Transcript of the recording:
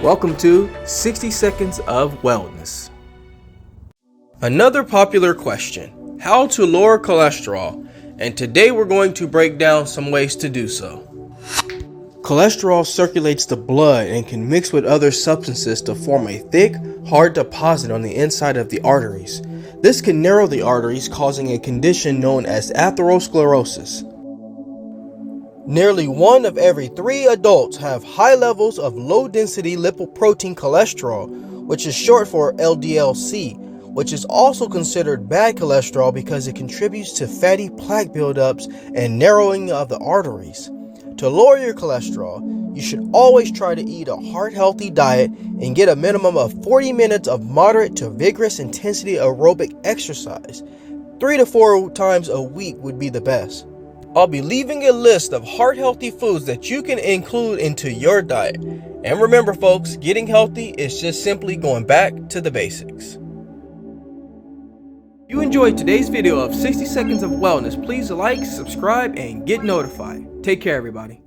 Welcome to 60 Seconds of Wellness. Another popular question, how to lower cholesterol, and today we're going to break down some ways to do so. Cholesterol circulates the blood and can mix with other substances to form a thick, hard deposit on the inside of the arteries. This can narrow the arteries, causing a condition known as atherosclerosis. Nearly 1 of every 3 adults have high levels of low-density lipoprotein cholesterol, which is short for LDL-C, which is also considered bad cholesterol because it contributes to fatty plaque buildups and narrowing of the arteries. To lower your cholesterol, you should always try to eat a heart-healthy diet and get a minimum of 40 minutes of moderate to vigorous intensity aerobic exercise. 3 to 4 times a week would be the best. I'll be leaving a list of heart-healthy foods that you can include into your diet. And remember folks, getting healthy is just simply going back to the basics. If you enjoyed today's video of 60 Seconds of Wellness, please like, subscribe, and get notified. Take care, everybody.